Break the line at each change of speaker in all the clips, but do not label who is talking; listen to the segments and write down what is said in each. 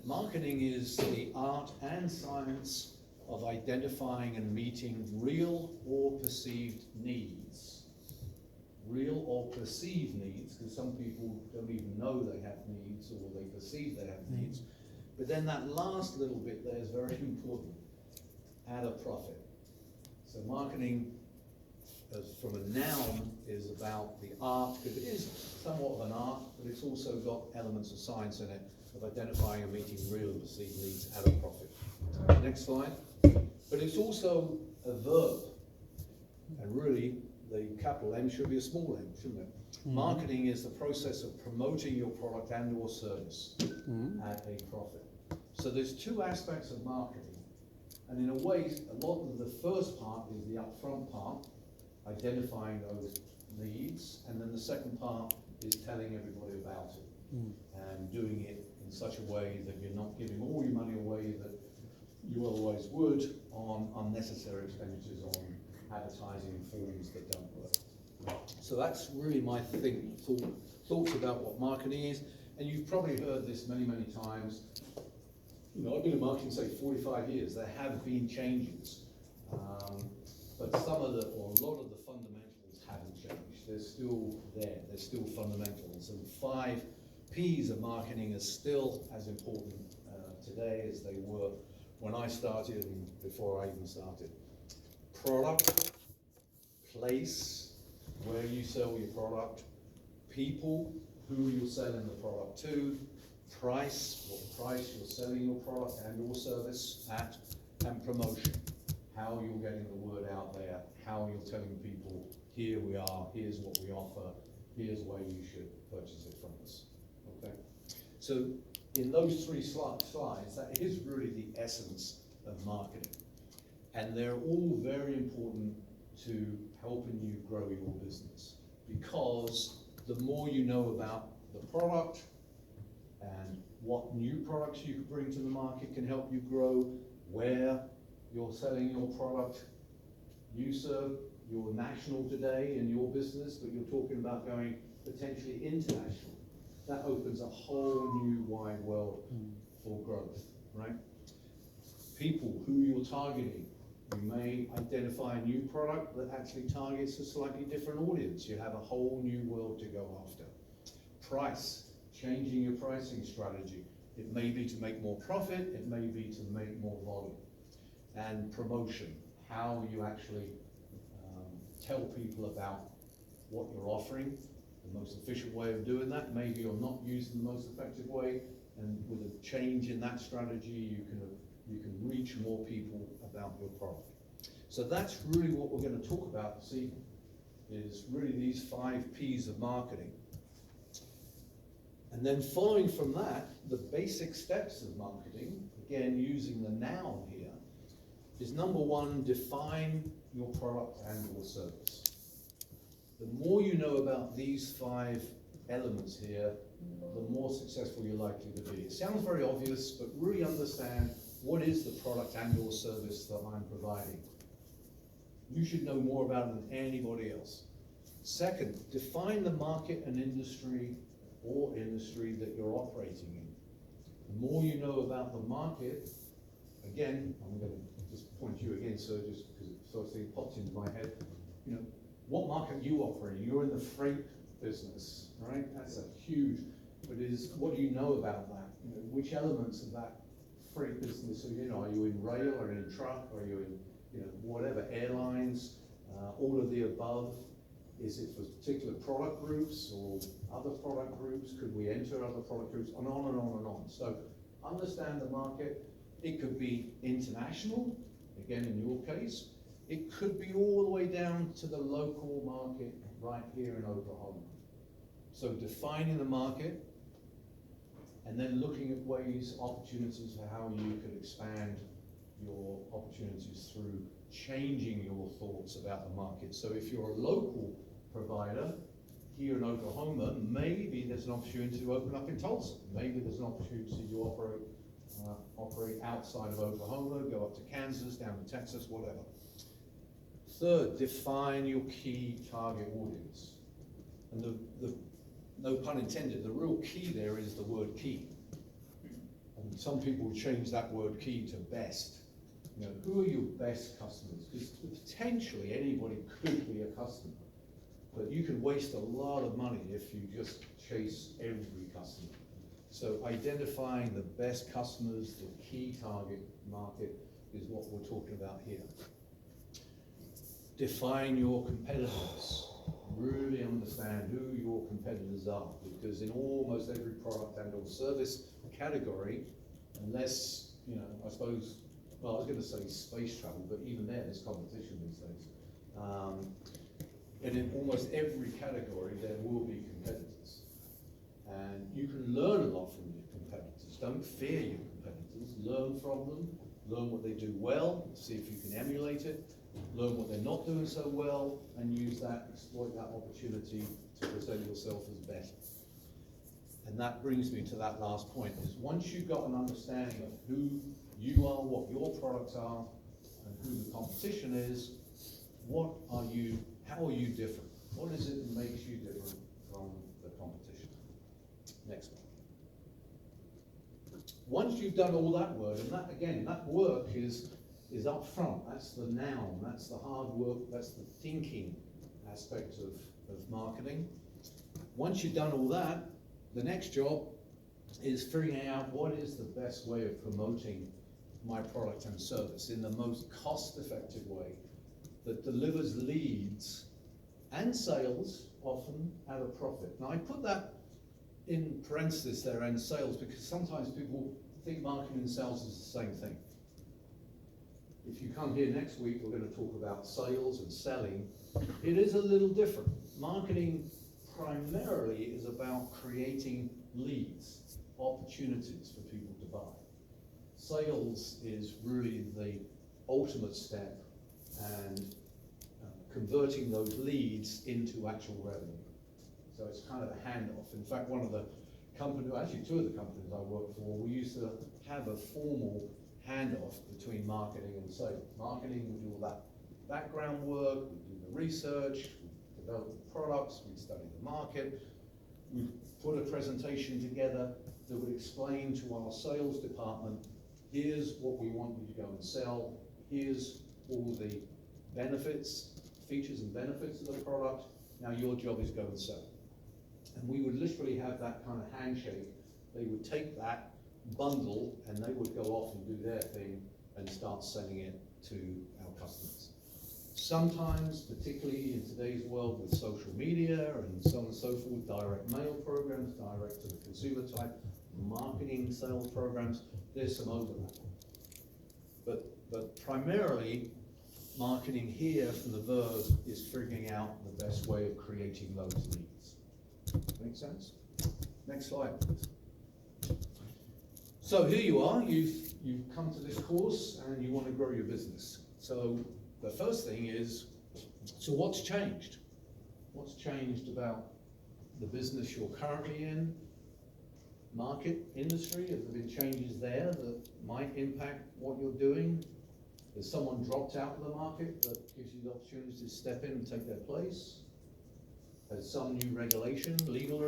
marketing is the art and science of identifying and meeting real or perceived needs. Real or perceived needs, because some people don't even know they have needs, or they perceive they have needs. But then that last little bit there is very important, at a profit. So marketing, as from a noun, is about the art, because it is somewhat of an art, but it's also got elements of science in it, of identifying and meeting real and perceived needs at a profit. Next slide. But it's also a verb, and really the capital M should be a small m, shouldn't it? Marketing is the process of promoting your product and or service at a profit. So there's two aspects of marketing, and in a way, a lot of the first part is the upfront part, identifying those needs, and then the second part is telling everybody about it and doing it in such a way that you're not giving all your money away that you otherwise would on unnecessary expenditures on advertising and forms that don't work. So that's really my thoughts about what marketing is, and you've probably heard this many times. You know, I've been in marketing, say, 45 years. There have been changes, but some of the, or a lot of the fundamentals haven't changed. They're still there. They're still fundamentals, and 5 P's of marketing are still as important today as they were when I started and before I even started. Product, place, where you sell your product, people, who you're selling the product to, price, what price you're selling your product and your service at, and promotion, how you're getting the word out there, how you're telling people, here we are, here's what we offer, here's where you should purchase it from us. Okay? So in those 3 slides, that is really the essence of marketing. And they're all very important to helping you grow your business, because the more you know about the product and what new products you can bring to the market can help you grow, where you're selling your product. You're national today in your business, but you're talking about going potentially international. That opens a whole new wide world for growth, right? People, who you're targeting. You may identify a new product that actually targets a slightly different audience. You have a whole new world to go after. Price, changing your pricing strategy. It may be to make more profit, it may be to make more volume. And promotion, how you actually tell people about what you're offering, the most efficient way of doing that. Maybe you're not using the most effective way, and with a change in that strategy, you can reach more people about your product. So that's really what we're going to talk about this evening, is really these 5 P's of marketing. And then following from that, the basic steps of marketing, again using the noun here, is number 1, define your product and your service. The more you know about these 5 elements here, the more successful you're likely to be. It sounds very obvious, but really understand what is the product and or service that I'm providing. You should know more about it than anybody else. Second, define the market and industry that you're operating in. The more you know about the market, again, I'm going to just point to you again, so just because it sort of thing popped into my head, you know, what market are you operating? You're in the freight business, right? That's a huge, but what do you know about that? You know, which elements of that freight business are you in? Are you in rail, or in truck, or are you in, you know, whatever, airlines, all of the above? Is it for particular product groups or other product groups? Could we enter other product groups? And on and on and on. So understand the market. It could be international, again in your case. It could be all the way down to the local market right here in Oklahoma. So defining the market, and then looking at ways, opportunities for how you could expand your opportunities through changing your thoughts about the market. So if you're a local provider here in Oklahoma, maybe there's an opportunity to open up in Tulsa. Maybe there's an opportunity to operate outside of Oklahoma, go up to Kansas, down to Texas, whatever. Third, define your key target audience. And the no pun intended, the real key there is the word key. And some people change that word key to best. You know, who are your best customers? Because potentially anybody could be a customer, but you can waste a lot of money if you just chase every customer. So identifying the best customers, the key target market, is what we're talking about here. Define your competitors. Really understand who your competitors are, because in almost every product and or service category, unless, you know, I suppose, well, I was going to say space travel, but even there's competition these days. And in almost every category, there will be competitors. And you can learn a lot from your competitors. Don't fear your competitors. Learn from them. Learn what they do well. See if you can emulate it. Learn what they're not doing so well, and use that, exploit that opportunity to present yourself as better. And that brings me to that last point, is once you've got an understanding of who you are, what your products are, and who the competition is, how are you different? What is it that makes you different from the competition? Next one. Once you've done all that work, and that, again, that work is up front, that's the noun, that's the hard work, that's the thinking aspect of marketing. Once you've done all that, the next job is figuring out what is the best way of promoting my product and service in the most cost-effective way that delivers leads and sales, often at a profit. Now I put that in parentheses there, and sales, because sometimes people think marketing and sales is the same thing. If you come here next week, we're going to talk about sales and selling. It is a little different. Marketing primarily is about creating leads, opportunities for people to buy. Sales is really the ultimate step, and converting those leads into actual revenue. So it's kind of a handoff. In fact, one of the companies, actually two of the companies I worked for, we used to have a formal handoff between marketing and sales. Marketing would do all that background work, we'd do the research, we'd develop the products, we'd study the market, we'd put a presentation together that would explain to our sales department, here's what we want you to go and sell, here's all the benefits, features and benefits of the product, now your job is go and sell. And we would literally have that kind of handshake. They would take that bundle and they would go off and do their thing and start selling it to our customers. Sometimes, particularly in today's world with social media and so on and so forth, direct mail programs, direct to the consumer type, marketing sales programs, there's some overlap. But primarily, marketing here from the verb is figuring out the best way of creating those leads. Make sense? Next slide, please. So here you are, you've come to this course and you want to grow your business. So the first thing is, so what's changed? What's changed about the business you're currently in? Market, industry, have there been changes there that might impact what you're doing? Has someone dropped out of the market that gives you the opportunity to step in and take their place? Has some new regulation, legal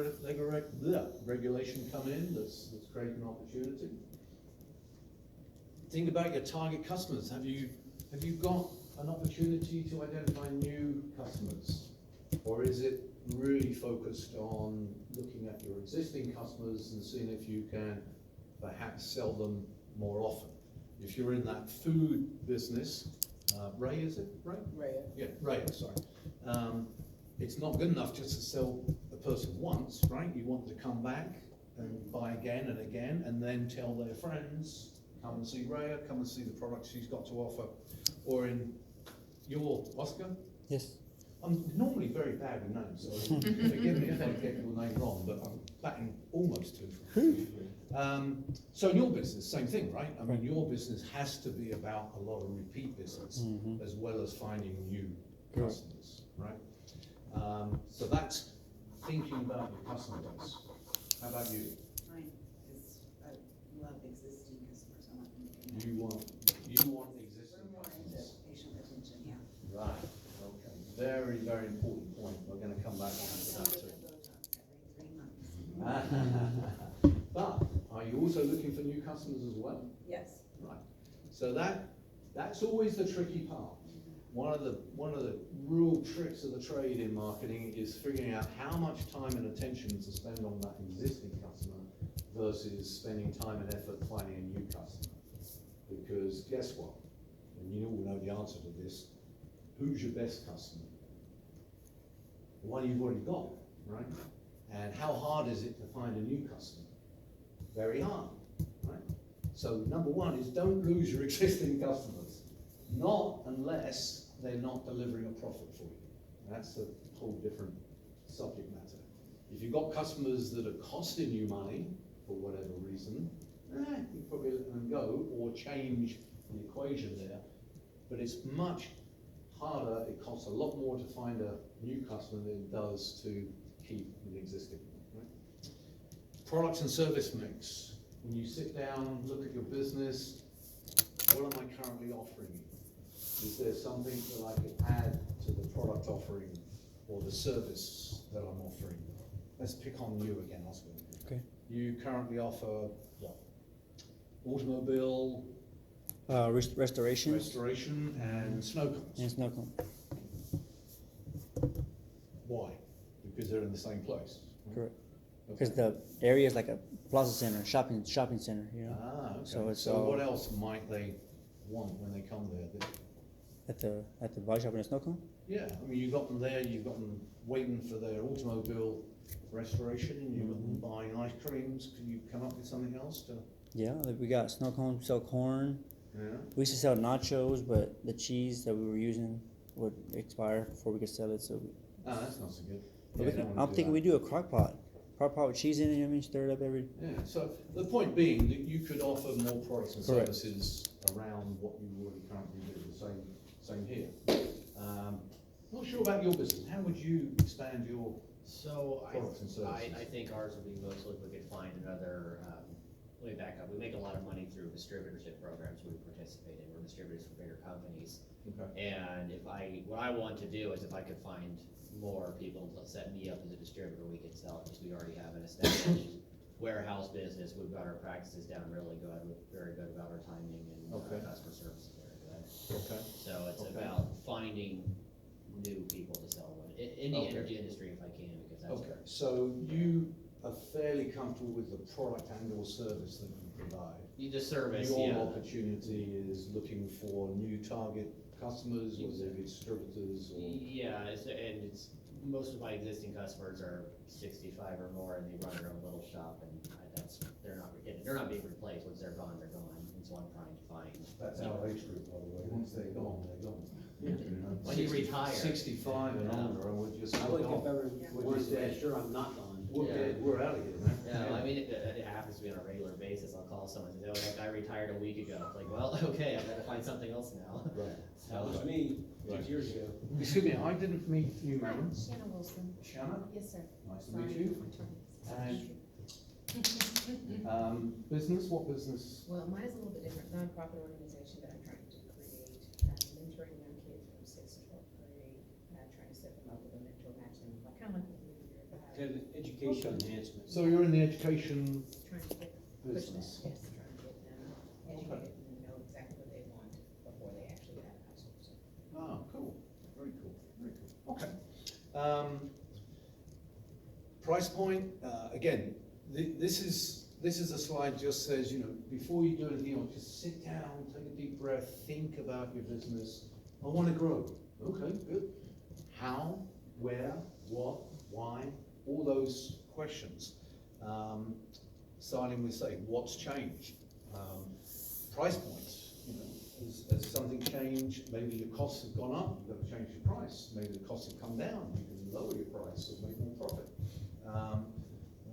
regulation come in that's creating an opportunity? Think about your target customers. Have you got an opportunity to identify new customers? Or is it really focused on looking at your existing customers and seeing if you can perhaps sell them more often? If you're in that food business, Ray, is it? Ray?
Raya.
Yeah, Ray, sorry. It's not good enough just to sell a person once, right? You want them to come back and buy again and again, and then tell their friends, come and see Raya, come and see the products she's got to offer. Or in your, Oscar?
Yes.
I'm normally very bad with names, so forgive me if I get your name wrong, but I'm batting almost 2 for so in your business, same thing, right? I mean, your business has to be about a lot of repeat business, as well as finding new customers, right? So that's thinking about your customer base. How about you?
Mine is, I love existing customers. I'm not going to.
You want existing
More into
customers.
patient retention, yeah.
Right, okay. Very, very important point. We're going to come back on to that too.
Botox every 3 months.
But I Are you also looking for new customers as well?
Yes.
Right. So that's always the tricky part. One of the real tricks of the trade in marketing is figuring out how much time and attention to spend on that existing customer versus spending time and effort finding a new customer. Because guess what? And you all know the answer to this. Who's your best customer? The one you've already got, right? And how hard is it to find a new customer? Very hard, right? So number one is don't lose your existing customers. Not unless they're not delivering a profit for you. That's a whole different subject matter. If you've got customers that are costing you money for whatever reason, you probably let them go or change the equation there. But it's much harder, it costs a lot more to find a new customer than it does to keep an existing one, right? Products and service mix. When you sit down, look at your business, what am I currently offering you? Is there something that I could add to the product offering or the service that I'm offering? Let's pick on you again, Oscar.
Okay.
You currently offer what? Automobile,
Restoration
restoration, and snow cones.
and snow cone.
Why? Because they're in the same place. right?
Correct.
Okay.
Because the area is like a plaza center, shopping center, you know,
Ah, okay.
So it's
So
all-
what else might they want when they come there?
at the body shop in the snow cone.
Yeah, I mean, you've got them there, you've got them waiting for their automobile restoration, you've got them buying ice creams. Can you come up with something else to?
Yeah, like we got snow cone, sell corn.
Yeah.
We used to sell nachos, but the cheese that we were using would expire before we could sell it. So,
Ah, that's not so good.
but
Yeah,
we
don't
can,
wanna
I'm
do
thinking
that.
we do a crock pot with cheese in it. You know what I mean, stir it up every.
Yeah, so the point being that you could offer more products and
Correct.
services around what you already currently do, same here. Not sure about your business, how would you expand your,
So
Products and services.
I think ours would be mostly if we could find another, let me back up, we make a lot of money through distributorship programs we participate in, we're distributors for bigger companies.
okay,
And what I want to do is if I could find more people to set me up as a distributor, we could sell it, because we already have an established warehouse business, we've got our practices down really good, we're very good about our timing and
Okay.
customer service is very good.
okay,
So it's
Okay.
about finding new people to sell with, in the
Okay.
energy industry if I can, because that's.
okay. So you are fairly comfortable with the product and or service that you provide?
The service,
Your
yeah.
opportunity is looking for new target customers, whether they're distributors or?
Yeah, most of my existing customers are 65 or more, and they run their own little shop, and they're not being replaced. Once they're gone, they're gone, and so I'm trying to find.
That's our age group, by the way, once they're gone, they're gone.
Yeah.
You know,
When you
60
retire.
65 and
Yeah.
older, and we're just.
I wake up every
Yeah.
Wednesday, make sure I'm not gone.
We're
Yeah.
dead, we're out of here, man.
Yeah, I mean, it happens to me on a regular basis. I'll call someone and say, "Oh, that guy retired a week ago." It's like, well, okay, I've got to find something else now.
Right.
That was me
Right.
6 years ago.
Excuse me, I didn't meet you, madam.
Shanna Wilson.
Shanna,
Yes, sir.
nice to
Sorry,
meet you. Business, what business?
Well, mine is a little bit different, nonprofit organization that I'm trying to create, mentoring young kids from 6th to 12th grade, trying to set them up with a mentor, match them, like kind of like what we do here, but
Kind of education enhancement.
So you're in the education
trying to get, push that,
business?
yes, trying to get them educated and know exactly what they want before they actually get out of high school, so.
Ah, cool, very cool, very cool, okay. Price point, again, this is a slide just says, you know, before you do anything else, just sit down, take a deep breath, think about your business. I want to grow. Okay, good. How, where, what, why, all those questions. Starting with, say, what's changed? Price points, you know, has something changed? Maybe your costs have gone up, you've got to change your price. Maybe the costs have come down, you can lower your price or make more profit.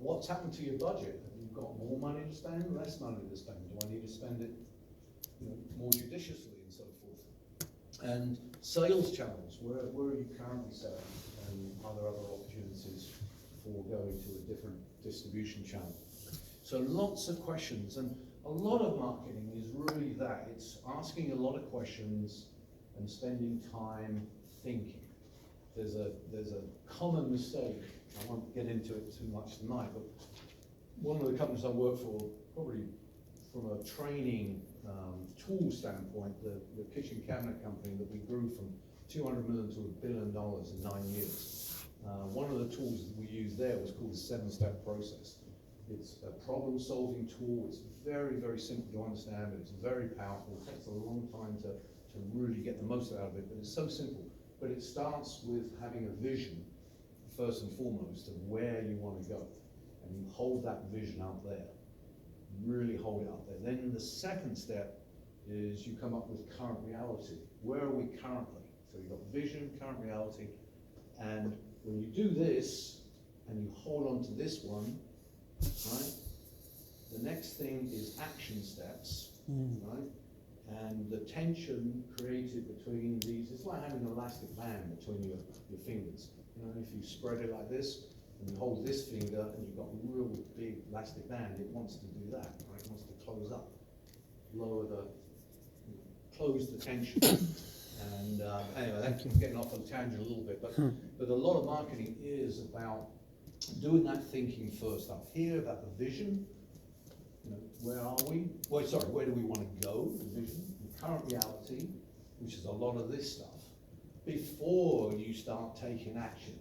What's happened to your budget? Have you got more money to spend, less money to spend? Do I need to spend it, you know, more judiciously and so forth? And sales channels, where are you currently selling? And are there other opportunities for going to a different distribution channel? So lots of questions, and a lot of marketing is really that. It's asking a lot of questions and spending time thinking. There's a common mistake, I won't get into it too much tonight, but one of the companies I work for, probably from a training, tool standpoint, the kitchen cabinet company that we grew from 200 million to $1 billion in 9 years. One of the tools that we used there was called the 7-step process. It's a problem-solving tool. It's very, very simple to understand, but it's very powerful. It takes a long time to really get the most out of it, but it's so simple. But it starts with having a vision, first and foremost, of where you want to go. And you hold that vision out there. Really hold it out there. Then the second step is you come up with current reality. Where are we currently? So you've got vision, current reality, and when you do this, and you hold on to this one, right? The next thing is action steps, right? And the tension created between these, it's like having an elastic band between your fingers. You know, if you spread it like this, and you hold this finger, and you've got a real big elastic band, it wants to do that, right? It wants to close up, lower the, close the tension. And anyway, that's getting off on a tangent a little bit, but a lot of marketing is about doing that thinking first up here, about the vision. You know, where are we? Well, sorry, where do we want to go? The vision, the current reality, which is a lot of this stuff, before you start taking action.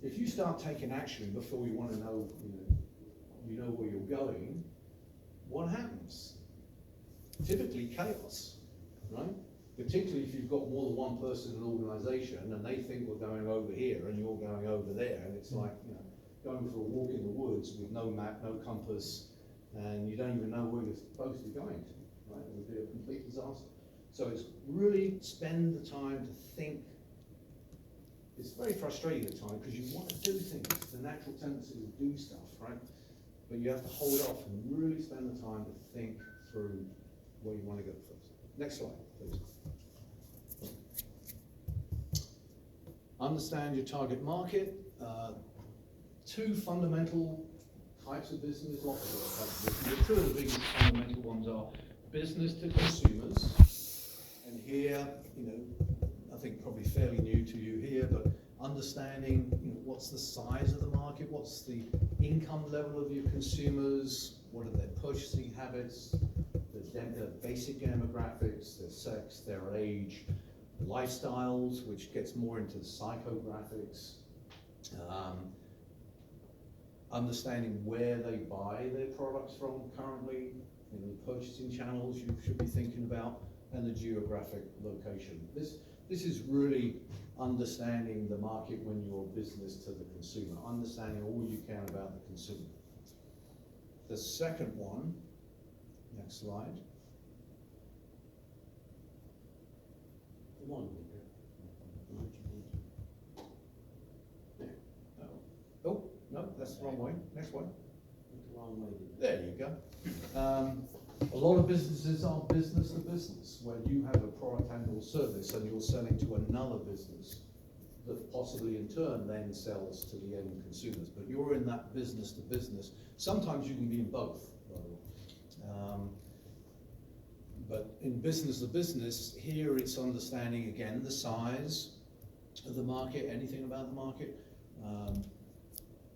If you start taking action before you want to know, you know where you're going, what happens? Typically chaos, right? Particularly if you've got more than one person in an organisation and they think we're going over here and you're going over there, and it's like, you know, going for a walk in the woods with no map, no compass, and you don't even know where you're supposed to be going to, right? It would be a complete disaster. So it's really spend the time to think. It's very frustrating at times because you want to do things. It's the natural tendency to do stuff, right? But you have to hold off and really spend the time to think through where you want to go first. Next slide, please. Understand your target market. Two fundamental types of business, lots of different types of business. The two of the biggest fundamental ones are business to consumers. And here, I think probably fairly new to you here, but understanding, what's the size of the market, what's the income level of your consumers, what are their purchasing habits, the basic demographics, their sex, their age, lifestyles, which gets more into the psychographics, understanding where they buy their products from currently, the purchasing channels you should be thinking about, and the geographic location. This is really understanding the market when you're business to the consumer, understanding all you can about the consumer. The second one, next slide.
Come on, Victor.
Oh, no, that's the wrong way. Next one.
Went the wrong way.
There you go. A lot of businesses are business to business, where you have a product and or service and you're selling to another business that possibly in turn then sells to the end consumers. But you're in that business to business. Sometimes you can be in both, by the way. But in business to business, here it's understanding again the size of the market, anything about the market,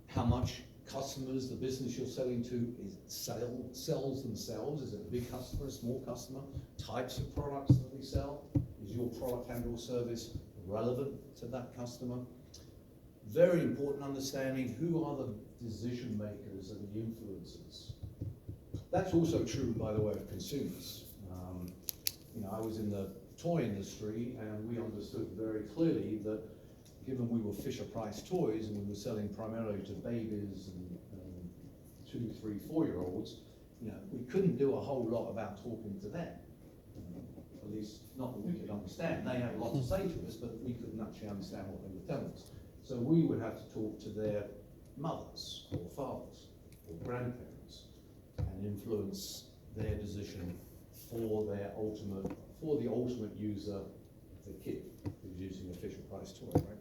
how much customers the business you're selling to sells themselves. Is it a big customer, a small customer? Types of products that they sell. Is your product and or service relevant to that customer? Very important understanding who are the decision makers and the influencers. That's also true, by the way, of consumers. I was in the toy industry and we understood very clearly that given we were Fisher-Price toys and we were selling primarily to babies and 2, 3, 4-year-olds, we couldn't do a whole lot about talking to them. At least not that we could understand. They had a lot to say to us, but we couldn't actually understand what they were telling us. So we would have to talk to their mothers or fathers or grandparents and influence their decision for the ultimate user, the kid who's using a Fisher-Price toy, right?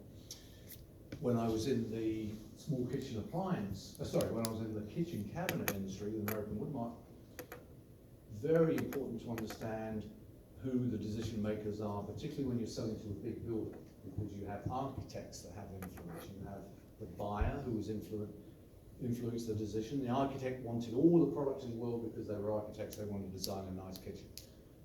When I was in the small kitchen appliance, when I was in the kitchen cabinet industry, the American Woodmark, very important to understand who the decision makers are, particularly when you're selling to a big builder, because you have architects that have influence, you have the buyer who is influenced, influenced the decision. The architect wanted all the products in the world because they were architects, they wanted to design a nice kitchen.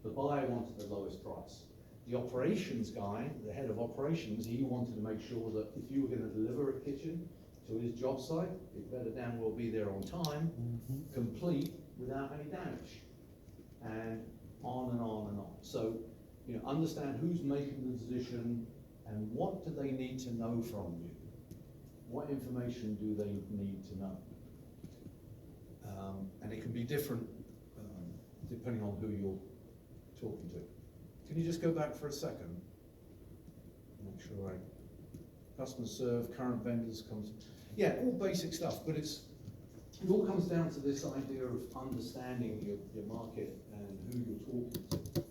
The buyer wanted the lowest price. The operations guy, the head of operations, he wanted to make sure that if you were gonna deliver a kitchen to his job site, it better damn well be there on time, complete, without any damage. And on and on and on. So, you know, understand who's making the decision and what do they need to know from you? What information do they need to know? And it can be different depending on who you're talking to. Can you just go back for a second? Make sure customer serve, current vendors comes, yeah, all basic stuff, but it all comes down to this idea of understanding your market and who you're talking to.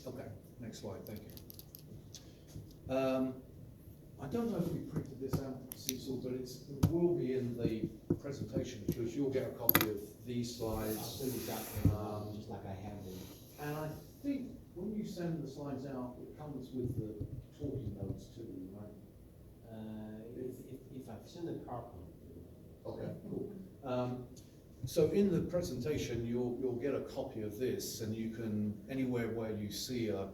Okay, next slide, thank you. I don't know if we printed this out, Cecil, but it will be in the presentation because you'll get a copy of these
I'll
slides.
send you that, just like I have them.
And I think when you send the slides out, it comes with the talking notes too, right?
If I've sent a copy.
Okay, cool. So in the presentation, you'll get a copy of this, and you can, anywhere where you see a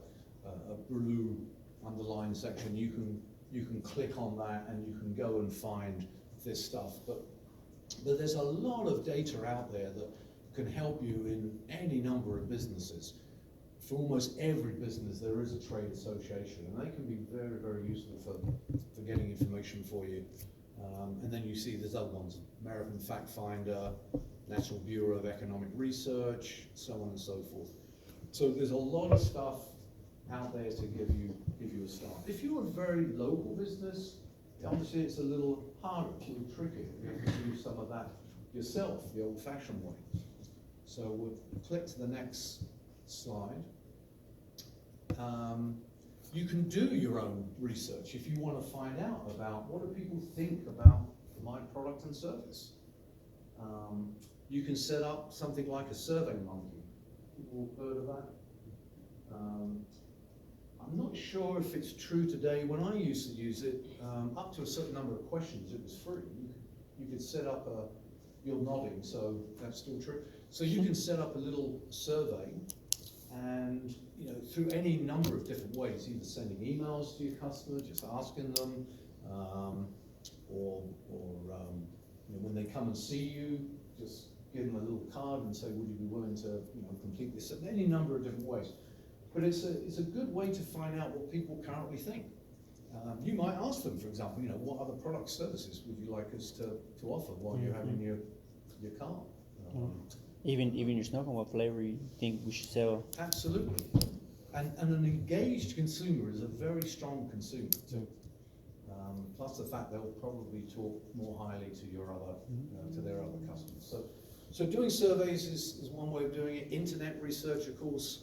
blue underlined section, you can click on that and you can go and find this stuff. But there's a lot of data out there that can help you in any number of businesses. For almost every business, there is a trade association, and they can be very, very useful for getting information for you. And then you see there's other ones, American Fact Finder, National Bureau of Economic Research, so on and so forth. So there's a lot of stuff out there to give you a start. If you're a very local business, obviously it's a little harder, it's a little trickier. You have to do some of that yourself, the old-fashioned way. So we'll click to the next slide. You can do your own research if you want to find out about what do people think about my product and service. You can set up something like a SurveyMonkey. People heard of that? I'm not sure if it's true today. When I used to use it, up to a certain number of questions, it was free. You could set up you're nodding, so that's still true. So you can set up a little survey, and you know, through any number of different ways, either sending emails to your customer, just asking them, or you know, when they come and see you, just give them a little card and say, would you be willing to, you know, complete this? Any number of different ways. But it's a good way to find out what people currently think. You might ask them, for example, you know, what other product services would you like us to offer while you're having your car?
Even your snorkel, what flavor you think we should sell?
Absolutely. And an engaged consumer is a very strong consumer too. Plus the fact they'll probably talk more highly to your other, to their other customers. So doing surveys is one way of doing it. Internet research, of course,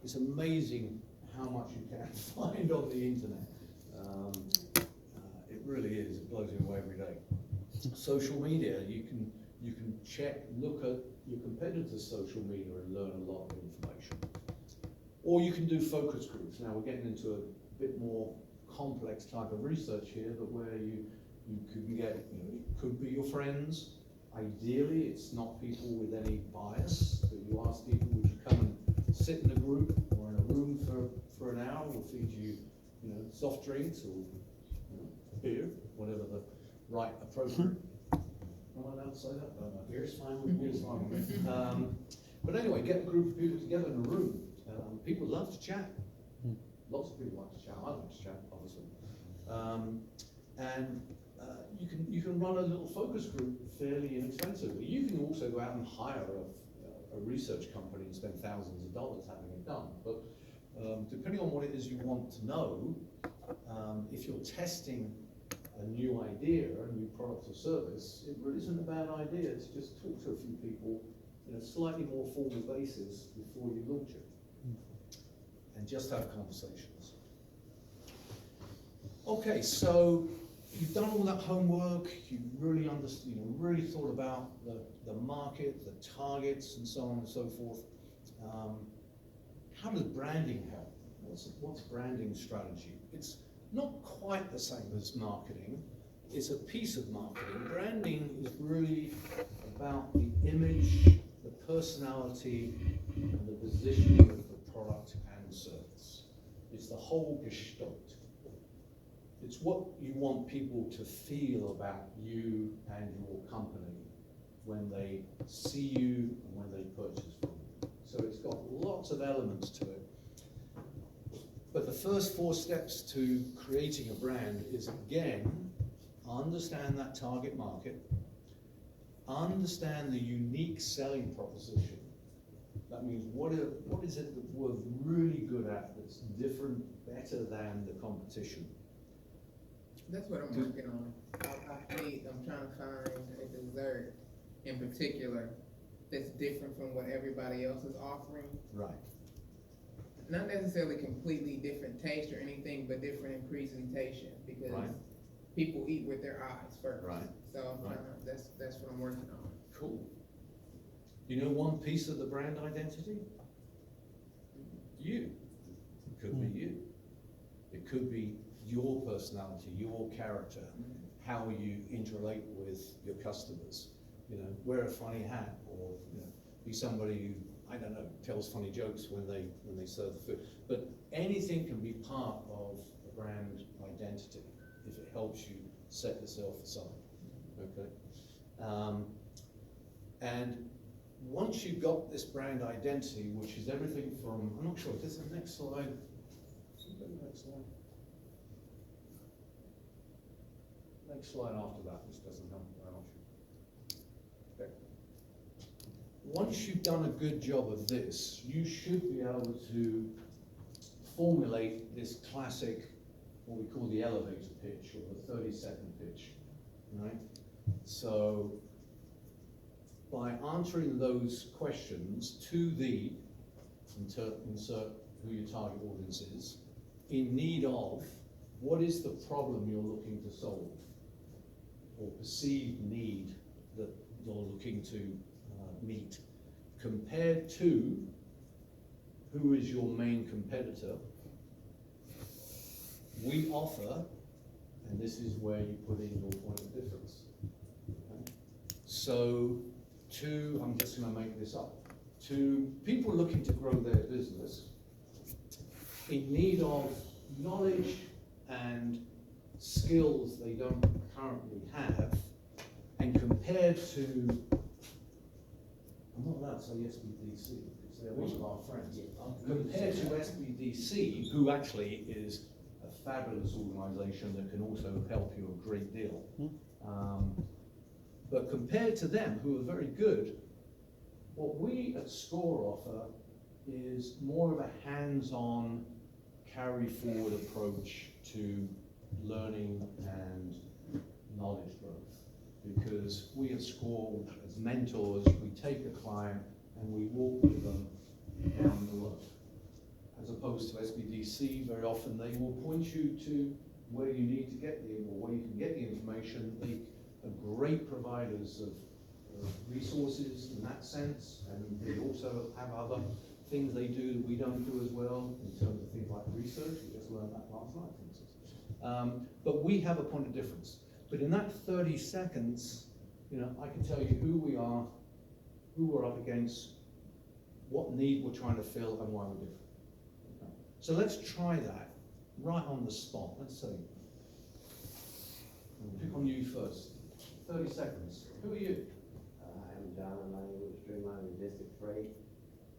it's amazing how much you can find on the internet. It really is. It blows you away every day. Social media, you can check, look at your competitors' social media and learn a lot of information. Or you can do focus groups. Now we're getting into a bit more complex type of research here, but where you can get, you know, it could be your friends. Ideally, it's not people with any bias, but you ask people, would you come and sit in a group or in a room for an hour? We'll feed you, you know, soft drinks or, you know, beer, whatever the right appropriate. Am I allowed to say that?
Beer's fine with me.
Beer's fine with me. But anyway, get a group of people together in a room. People love to chat. Lots of people like to chat. I like to chat, obviously. And you can run a little focus group fairly inexpensively. You can also go out and hire a research company and spend thousands of dollars having it done. But depending on what it is you want to know, if you're testing a new idea, a new product or service, it really isn't a bad idea to just talk to a few people in a slightly more formal basis before you launch it. And just have conversations. Okay, so you've done all that homework, you've really understood, really thought about the market, the targets, and so on and so forth. How does branding help? What's branding strategy? It's not quite the same as marketing, it's a piece of marketing. Branding is really about the image, the personality, and the positioning of the product and service. It's the whole gestalt. It's what you want people to feel about you and your company when they see you and when they purchase from you. So it's got lots of elements to it. But the first 4 steps to creating a brand is, again, understand that target market, understand the unique selling proposition. That means what is it that we're really good at that's different, better than the competition?
That's what I'm working on. I'm trying to find a dessert in particular that's different from what everybody else is offering.
Right.
Not necessarily completely different taste or anything, but different in presentation, because
Right.
people eat with their eyes first.
Right.
So I'm trying to, that's what I'm working on.
Cool. You know one piece of the brand identity? You. It could be you. It could be your personality, your character, how you interrelate with your customers. You know, wear a funny hat, or you know, be somebody who, I don't know, tells funny jokes when they serve the food. But anything can be part of the brand identity if it helps you set yourself aside. Okay. And once you've got this brand identity, which is everything from, I'm not sure, is this the next slide? Next slide. Next slide after that, this doesn't help very much. Okay. Once you've done a good job of this, you should be able to formulate this classic, what we call the elevator pitch, or the 30-second pitch, right? So, by answering those questions to the, insert who your target audience is, in need of, what is the problem you're looking to solve, or perceived need that you're looking to meet, compared to who is your main competitor. We offer, and this is where you put in your point of difference. Okay? So, I'm just going to make this up, to people looking to grow their business, in need of knowledge and skills they don't currently have, and compared to, I'm not allowed to say SBDC, because they're one of our friends, compared to SBDC, who actually is a fabulous organisation that can also help you a great deal. But compared to them, who are very good, what we at SCORE offer is more of a hands-on, carry-forward approach to learning and knowledge growth. Because we at SCORE, as mentors, we take a client and we walk with them down the road. As opposed to SBDC, very often they will point you to where you need to get the, or where you can get the information. They are great providers of resources in that sense, and they also have other things they do that we don't do as well, in terms of things like research. We just learned that last night, for instance. But we have a point of difference. But in that 30 seconds, you know, I can tell you who we are, who we're up against, what need we're trying to fill, and why we're different. Okay. So let's try that right on the spot. Let's see. I'll pick on you first. 30 seconds. Who are you?
I'm John, and I'm with Streamline Logistics Freight.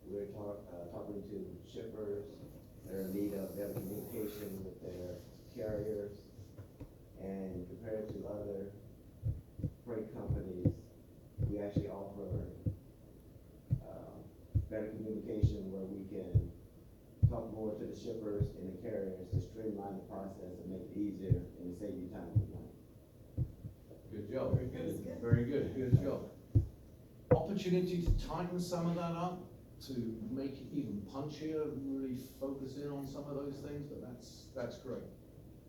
We're talking to shippers that are in need of better communication with their carriers, and compared to other freight companies, we actually offer better communication where we can talk more to the shippers and the carriers to streamline the process and make it easier and to save you time and money.
Good job. Very good. Very good. Good job. Opportunity to tighten some of that up, to make it even punchier, really focus in on some of those things, but that's great.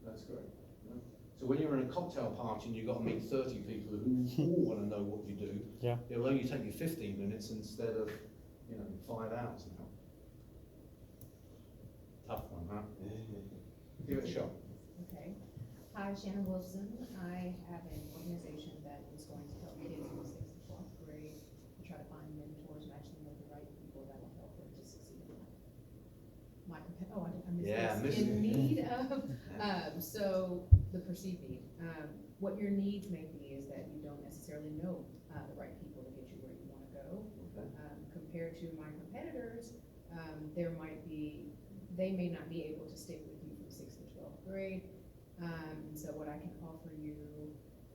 That's great. Yeah. So when you're in a cocktail party and you've got to meet 30 people who all want to know what you do,
Yeah.
it'll only take you 15 minutes instead of, 5 hours now. Tough one, huh? Give it a shot.
Okay. Hi, Shannon Wilson. I have an organization that is going to help kids from 6th to 12th grade to try to find mentors, match them with the right people that will help them to succeed in life. I
Yeah,
missed
missed
this. In
it.
need of, so the perceived need. What your needs may be is that you don't necessarily know the right people to get you where you want to go.
Okay.
Compared to my competitors, they may not be able to stick with you from 6th to 12th grade. And so what I can offer you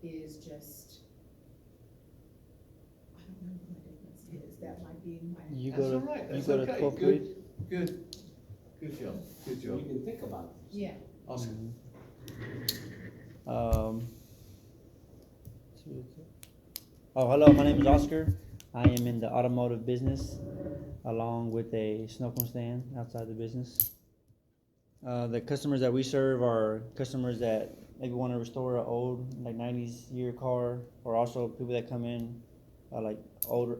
is just, I don't know what my difference is, that might be my.
You
That's
go
all
to,
right,
you
that's
go to
okay.
12th grade?
Good, good
So you
job.
can think about this.
Yeah,
Oscar?
Um, oh, hello, my name is Oscar. I am in the automotive business along with a snow cone stand outside the business. The customers that we serve are customers that maybe want to restore an old, like 90s year car, or also people that come in, like older,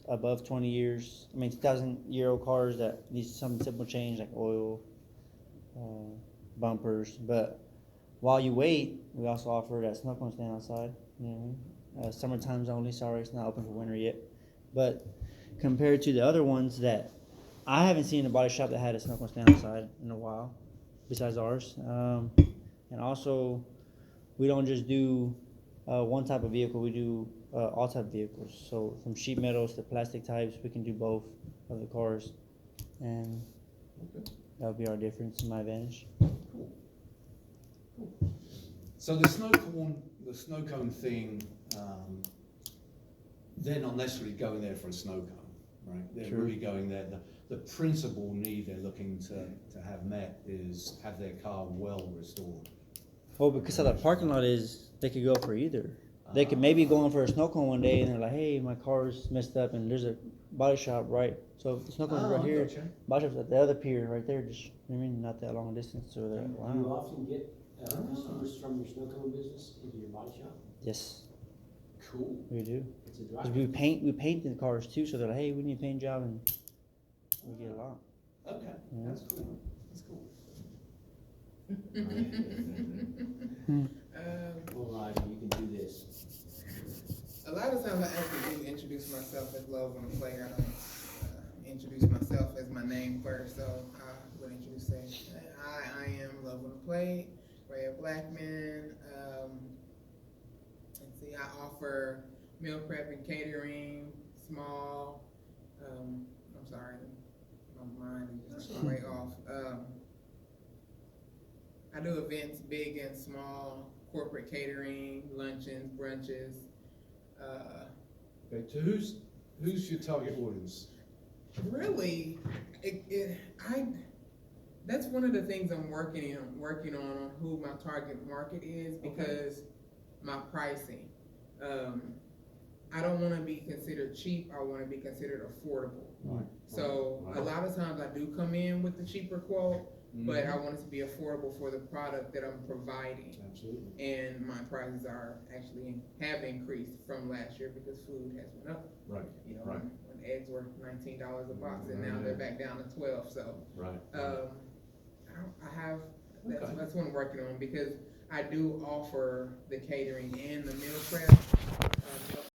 above 20 years. I mean, 2,000-year-old cars that need some simple change like oil, bumpers. But while you wait, we also offer that snow cone stand outside. You know what I mean? Summertime's only. Sorry, it's not open for winter yet. But compared to the other ones that I haven't seen a body shop that had a snow cone stand outside in a while, besides ours. And also, we don't just do one type of vehicle. We do all type of vehicles. So from sheet metals to plastic types, we can do both of the cars, and
Okay.
that would be our difference and my advantage.
So the snow cone thing, they're not necessarily going there for a snow cone, right? They're
Sure.
really going there, the principal need they're looking to have met is have their car well restored.
Well, because how the parking lot is, they could go for either. They could maybe go in for a snow cone one day and they're like, hey, my car's messed up and there's a body shop right. So if the snow cone's
Oh,
right
I
here,
gotcha.
body shop's at the other pier right there, just, you know what I mean, not that long a distance. So they're like,
Do you
wow.
often get customers from your snow cone business into your body shop?
Yes,
Cool.
we do.
It's a
Because
drive.
we paint the cars too, so they're like, hey, we need a paint job, and we get a lot.
Okay,
Yeah.
that's cool, that's cool.
Well, Roger, you can do this.
A lot of times I actually do introduce myself as Love on the Play. I don't introduce myself as my name first, so I would introduce say, hi, I am Love on the Play, Rhea Blackman. Let's see, I offer meal prep and catering, small, I'm sorry, my mind is just way off. I do events big and small, corporate catering, luncheons, brunches.
Okay, so who's your target audience?
Really, that's one of the things I'm working on who my target market is, because my pricing. I don't want to be considered cheap. I want to be considered affordable.
Right.
So
Right.
a lot of times I do come in with the cheaper quote, but
Mhm.
I want it to be affordable for the product that I'm providing.
Absolutely.
And my prices have increased from last year because food has went up.
Right,
You know,
Right.
when eggs were $19 a box, and now they're back down to 12. So
right. Okay.
that's what I'm working on, because I do offer the catering and the meal prep.